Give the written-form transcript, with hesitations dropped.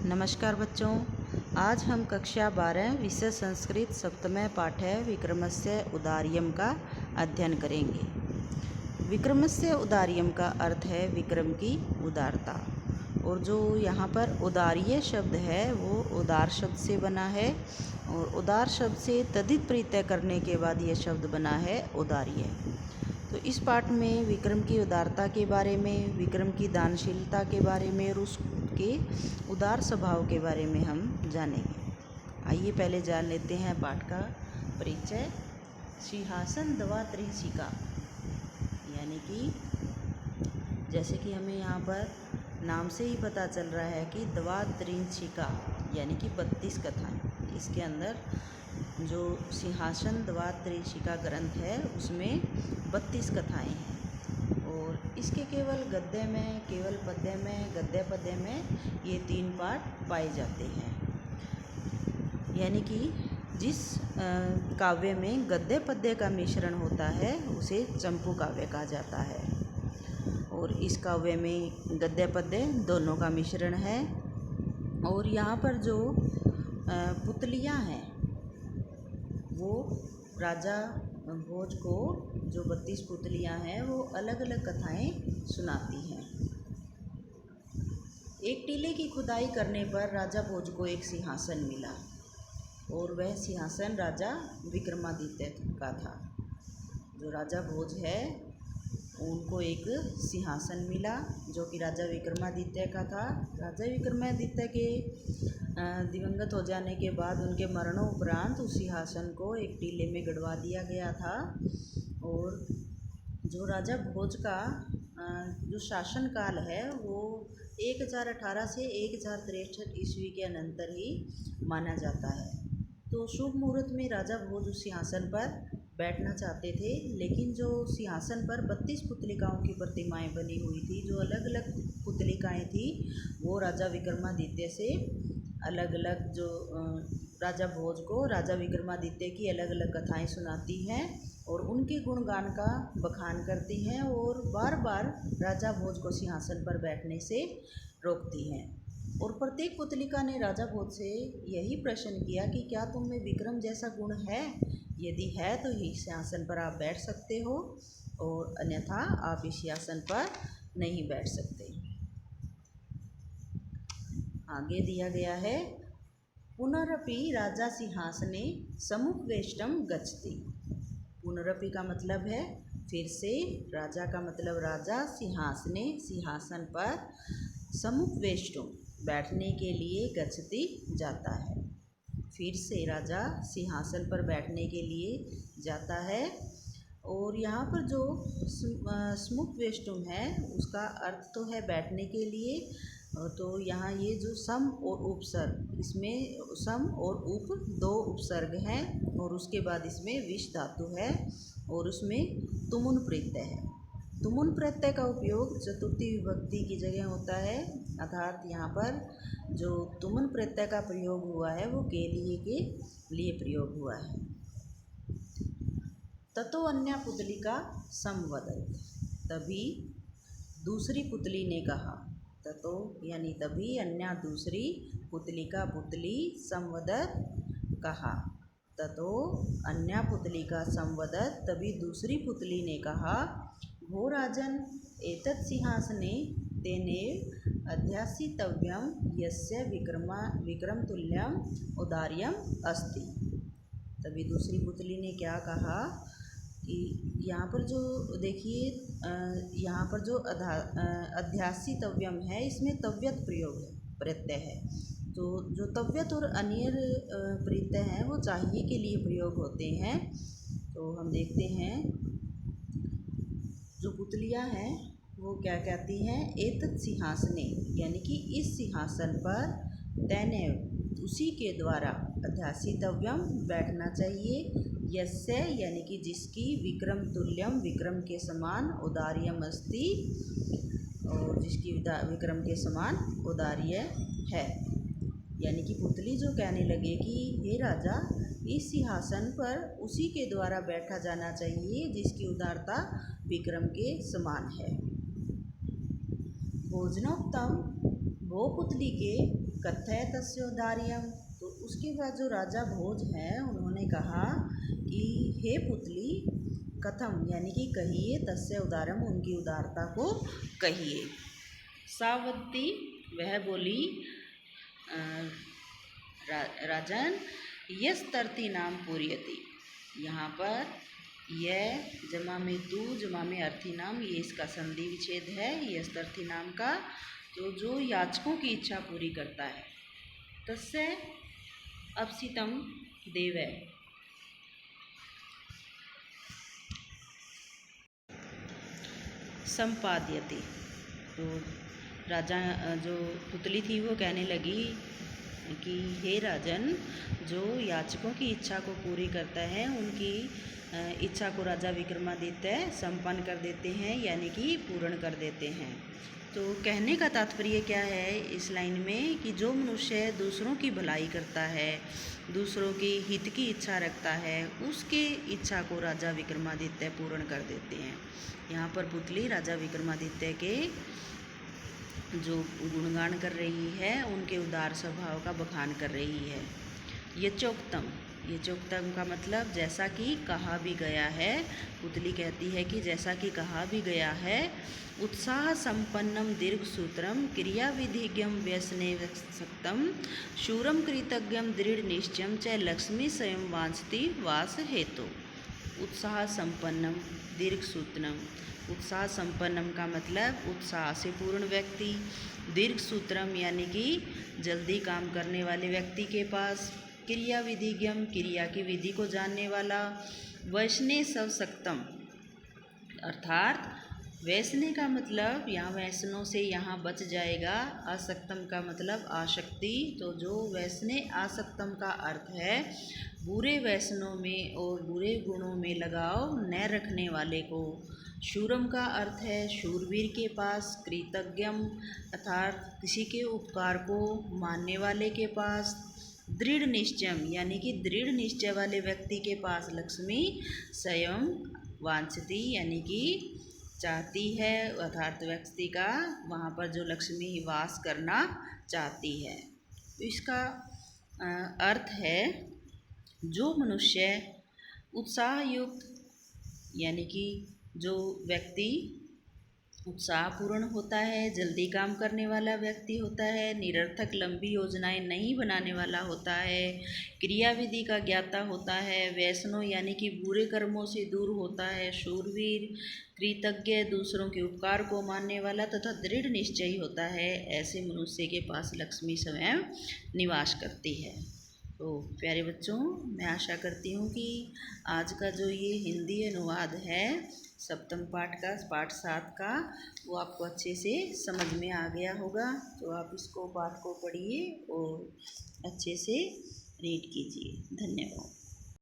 नमस्कार बच्चों, आज हम कक्षा 12 विषय संस्कृत सप्तम पाठ्य विक्रमस्य उदार्यम का अध्ययन करेंगे। विक्रमस्य उदार्यम का अर्थ है विक्रम की उदारता। और जो यहाँ पर उदार्य शब्द है वो उदार शब्द से बना है और उदार शब्द से तदित प्रत्यय करने के बाद ये शब्द बना है उदार्य। तो इस पाठ में विक्रम की उदारता के बारे में, विक्रम की दानशीलता के बारे में और उसके उदार स्वभाव के बारे में हम जानेंगे। आइए पहले जान लेते हैं पाठ का परिचय। सिंहासन दवा त्रिशिका, यानी कि जैसे कि हमें यहाँ पर नाम से ही पता चल रहा है कि दवा त्रिशिका यानी कि 32 कथाएँ। इसके अंदर जो सिंहासन दवा त्रिशिका ग्रंथ है उसमें 32 कथाएँ हैं और इसके केवल गद्य में, केवल पद्य में, गद्य पद्य में ये 3 पाठ पाए जाते हैं। यानी कि जिस काव्य में गद्य पद्य का मिश्रण होता है उसे चंपू काव्य कहा जाता है और इस काव्य में गद्य पद्य दोनों का मिश्रण है। और यहाँ पर जो पुतलियाँ हैं वो राजा भोज को जो 32 पुतलियाँ हैं वो अलग अलग कथाएं सुनाती हैं। एक टीले की खुदाई करने पर राजा भोज को एक सिंहासन मिला और वह सिंहासन राजा विक्रमादित्य का था। जो राजा भोज है उनको एक सिंहासन मिला जो कि राजा विक्रमादित्य का था। राजा विक्रमादित्य के दिवंगत हो जाने के बाद उनके मरणोपरांत उस सिंहासन को एक टीले में गड़वा दिया गया था। और जो राजा भोज का जो शासन काल है वो 1018 से 1063 ईस्वी के अनंतर ही माना जाता है। तो शुभ मुहूर्त में राजा भोज उस सिंहासन पर बैठना चाहते थे, लेकिन जो सिंहासन पर 32 पुतलिकाओं की प्रतिमाएं बनी हुई थी, जो अलग अलग पुतलिकाएं थी, वो राजा विक्रमादित्य से अलग अलग जो राजा भोज को राजा विक्रमादित्य की अलग अलग कथाएं सुनाती हैं और उनके गुणगान का बखान करती हैं और बार बार राजा भोज को सिंहासन पर बैठने से रोकती हैं। और प्रत्येक पुतलिका ने राजा भोज से यही प्रश्न किया कि क्या तुम में विक्रम जैसा गुण है? यदि है तो इस सिंहासन पर आप बैठ सकते हो और अन्यथा आप इस सिंहासन पर नहीं बैठ सकते। आगे दिया गया है, पुनरपि राजा सिंहासने समुपवेष्टम गच्छति। पुनरपि का मतलब है फिर से, राजा का मतलब राजा, सिंहासने सिंहासन पर, समुपवेष्टुम बैठने के लिए, गच्छति जाता है। फिर से राजा सिंहासन पर बैठने के लिए जाता है। और यहाँ पर जो समुपवेष्टुम है उसका अर्थ तो है बैठने के लिए। तो यहाँ ये जो सम और उपसर्ग, इसमें सम और उप 2 उपसर्ग हैं और उसके बाद इसमें विश धातु है और उसमें तुमुन प्रत्यय है। तुमुन प्रत्यय का उपयोग चतुर्थी विभक्ति की जगह होता है, अर्थात यहाँ पर जो तुमुन प्रत्यय का प्रयोग हुआ है वो के लिए प्रयोग हुआ है। ततो अन्य पुतलिका संवदत, तभी दूसरी पुतली ने कहा। ततो यानी तभी, अन्य दूसरी, पुतलिका पुतली, संवदत कहा। ततो अन्य पुतलिका संवदत, तभी दूसरी पुतली ने कहा, भो राजन एतत् सिंहासने तेनेव अध्यासितव्यं यस्य विक्रम तुल्यम उदार्यम अस्ति। तभी दूसरी पुतली ने क्या कहा कि यहाँ पर जो देखिए, यहाँ पर जो अध्यासितव्यम है इसमें तव्यत प्रत्यय है। तो जो तव्यत और अनियर प्रत्यय हैं वो चाहिए के लिए प्रयोग होते हैं। तो हम देखते हैं जो पुतलियाँ हैं वो क्या कहती हैं, एतत् सिंहासने यानी कि इस सिंहासन पर, तैनेव उसी के द्वारा, अध्यासितव्यम बैठना चाहिए, यस्य यानी कि जिसकी, विक्रम तुल्यम विक्रम के समान, उदार्यम अस्ति और जिसकी विक्रम के समान उदार्य है। यानी कि पुतली जो कहने लगे कि हे राजा, इस सिंहासन पर उसी के द्वारा बैठा जाना चाहिए जिसकी उदारता विक्रम के समान है। भोजनोक्तम भोपुतली के कथय तस्य औदार्यम। तो उसके बाद जो राजा भोज हैं उन्होंने कहा कि हे पुतली, कथम यानी कि कहिए, तस्य उदारम उनकी उदारता को कहिए। सावती वह बोली, राजन यस तरती नाम पूर्यति। यहाँ पर यह जमा में तू, जमा में अर्थी नाम, ये इसका संधि विच्छेद है यस तर्थी नाम का। तो जो याचकों की इच्छा पूरी करता है, तस्य अपसितम देवै, संपाद्यते। तो राजा जो पुतली थी वो कहने लगी कि हे राजन, जो याचकों की इच्छा को पूरी करता है उनकी इच्छा को राजा विक्रमादित्य संपन्न कर देते हैं, यानी कि पूर्ण कर देते हैं। तो कहने का तात्पर्य क्या है इस लाइन में कि जो मनुष्य दूसरों की भलाई करता है, दूसरों के हित की इच्छा रखता है, उसके इच्छा को राजा विक्रमादित्य पूर्ण कर देते हैं। यहाँ पर पुतली राजा विक्रमादित्य के जो गुणगान कर रही है, उनके उदार स्वभाव का बखान कर रही है। यचोक्तम, यचोक्तम का मतलब जैसा कि कहा भी गया है। पुतली कहती है कि जैसा कि कहा भी गया है, उत्साह संपन्नम दीर्घ सूत्रम क्रिया विधिज्ञम व्यसनेवक्तम शूरम कृतज्ञम दृढ़ निश्चयम च लक्ष्मी स्वयं वांछति वास हेतु। उत्साह संपन्नम दीर्घ सूत्रम, उत्साह संपन्नम का मतलब उत्साह से पूर्ण व्यक्ति, दीर्घ सूत्रम यानी कि जल्दी काम करने वाले व्यक्ति के पास, क्रिया विधिज्ञम क्रिया की विधि को जानने वाला, वैष्णे सवसक्तम अर्थात वैष्णे का मतलब यहाँ वैष्णों से यहाँ बच जाएगा, असक्तम का मतलब आसक्ति। तो जो वैष्णे आसक्तम का अर्थ है बुरे वैष्णों में और बुरे गुणों में लगाव न रखने वाले को। शूरम का अर्थ है शूरवीर के पास, कृतज्ञम अर्थात किसी के उपकार को मानने वाले के पास, दृढ़ निश्चयम यानी कि दृढ़ निश्चय वाले व्यक्ति के पास लक्ष्मी स्वयं वांछती यानी कि चाहती है, अर्थात व्यक्ति का वहाँ पर जो लक्ष्मी ही वास करना चाहती है। तो इसका अर्थ है जो मनुष्य उत्साहयुक्त यानी कि जो व्यक्ति उत्साहपूर्ण होता है, जल्दी काम करने वाला व्यक्ति होता है, निरर्थक लंबी योजनाएं नहीं बनाने वाला होता है, क्रिया विधि का ज्ञाता होता है, वैष्णव यानी कि बुरे कर्मों से दूर होता है, शूरवीर, कृतज्ञ दूसरों के उपकार को मानने वाला तथा दृढ़ निश्चयी होता है, ऐसे मनुष्य के पास लक्ष्मी स्वयं निवास करती है। तो प्यारे बच्चों, मैं आशा करती हूँ कि आज का जो ये हिंदी अनुवाद है सप्तम पाठ का, पाठ 7 का, वो आपको अच्छे से समझ में आ गया होगा। तो आप इसको पाठ को पढ़िए और अच्छे से रीड कीजिए। धन्यवाद।